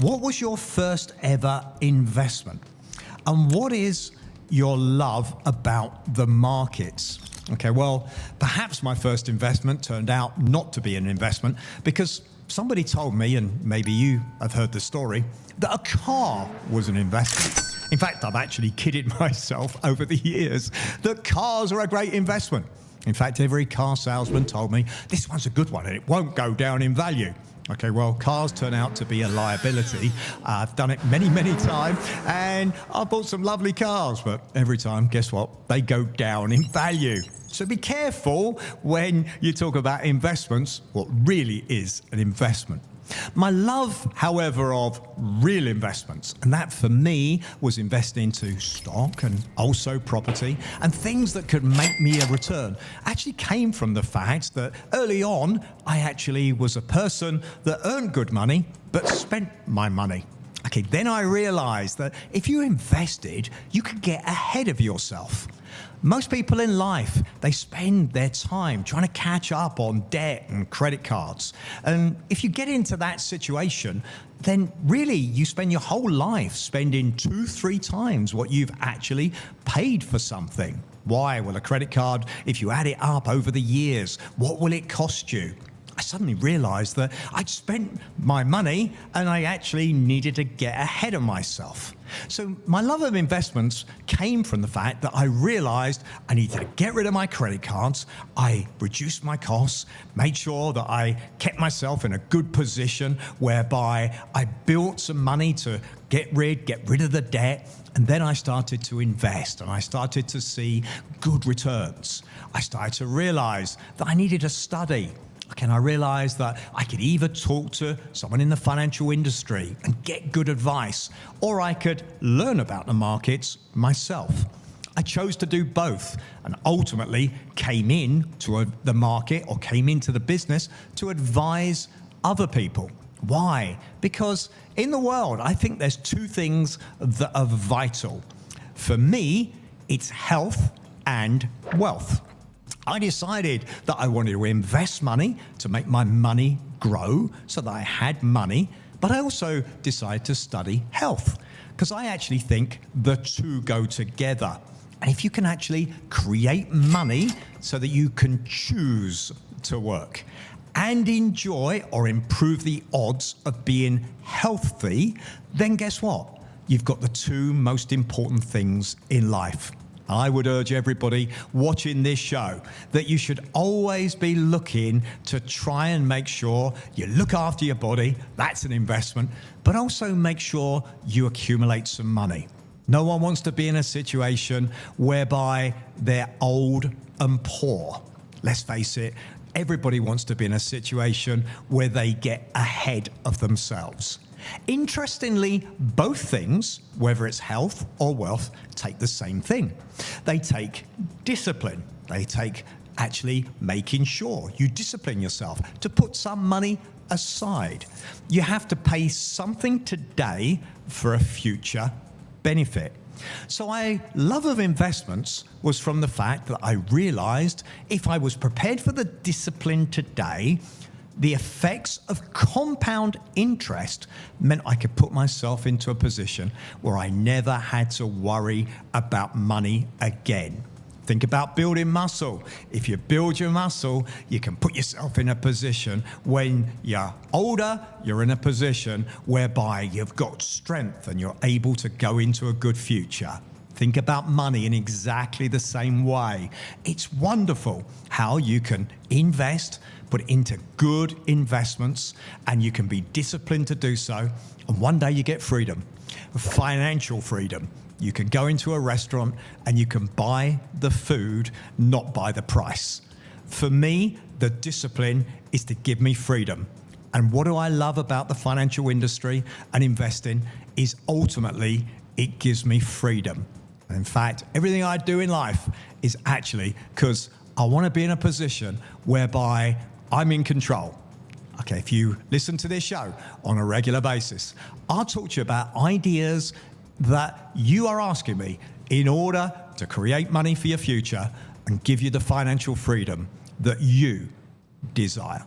What was your first ever investment? And what is your love about the markets? Okay, well, perhaps my first investment turned out not to be an investment because somebody told me, and maybe you have heard the story, that a car was an investment. In fact, I've actually kidded myself over the years that cars are a great investment. In fact, every car salesman told me, this one's a good one and it won't go down in value. Okay, well, cars turn out to be a liability. I've done it many, many times, and I've bought some lovely cars, but every time, guess what? They go down in value. So be careful when you talk about investments, what really is an investment. My love, however, of real investments, and that for me was investing into stock and also property and things that could make me a return, actually came from the fact that early on, I actually was a person that earned good money, but spent my money. Okay, then I realized that if you invested, you could get ahead of yourself. Most people in life, they spend their time trying to catch up on debt and credit cards. And if you get into that situation, then really you spend your whole life spending 2-3 times what you've actually paid for something. Why? Well, a credit card, if you add it up over the years, what will it cost you? I suddenly realized that I'd spent my money and I actually needed to get ahead of myself. So my love of investments came from the fact that I realized I needed to get rid of my credit cards. I reduced my costs, made sure that I kept myself in a good position whereby I built some money to get rid of the debt. And then I started to invest and I started to see good returns. I started to realize that I needed to study. And I realized that I could either talk to someone in the financial industry and get good advice, or I could learn about the markets myself. I chose to do both and ultimately came into the market or came into the business to advise other people. Why? Because in the world, I think there's two things that are vital. For me, it's health and wealth. I decided that I wanted to invest money to make my money grow so that I had money, but I also decided to study health because I actually think the two go together. And if you can actually create money so that you can choose to work and enjoy or improve the odds of being healthy, then guess what? You've got the two most important things in life. I would urge everybody watching this show that you should always be looking to try and make sure you look after your body, that's an investment, but also make sure you accumulate some money. No one wants to be in a situation whereby they're old and poor. Let's face it, everybody wants to be in a situation where they get ahead of themselves. Interestingly, both things, whether it's health or wealth, take the same thing. They take discipline. They take actually making sure you discipline yourself to put some money aside. You have to pay something today for a future benefit. So my love of investments was from the fact that I realized if I was prepared for the discipline today, the effects of compound interest meant I could put myself into a position where I never had to worry about money again. Think about building muscle. If you build your muscle, you can put yourself in a position when you're older, you're in a position whereby you've got strength and you're able to go into a good future. Think about money in exactly the same way. It's wonderful how you can invest, put it into good investments, and you can be disciplined to do so. And one day you get freedom, financial freedom. You can go into a restaurant and you can buy the food, not buy the price. For me, the discipline is to give me freedom. And what do I love about the financial industry and investing is ultimately it gives me freedom. In fact, everything I do in life is actually because I want to be in a position whereby I'm in control. Okay, if you listen to this show on a regular basis, I'll talk to you about ideas that you are asking me in order to create money for your future and give you the financial freedom that you desire.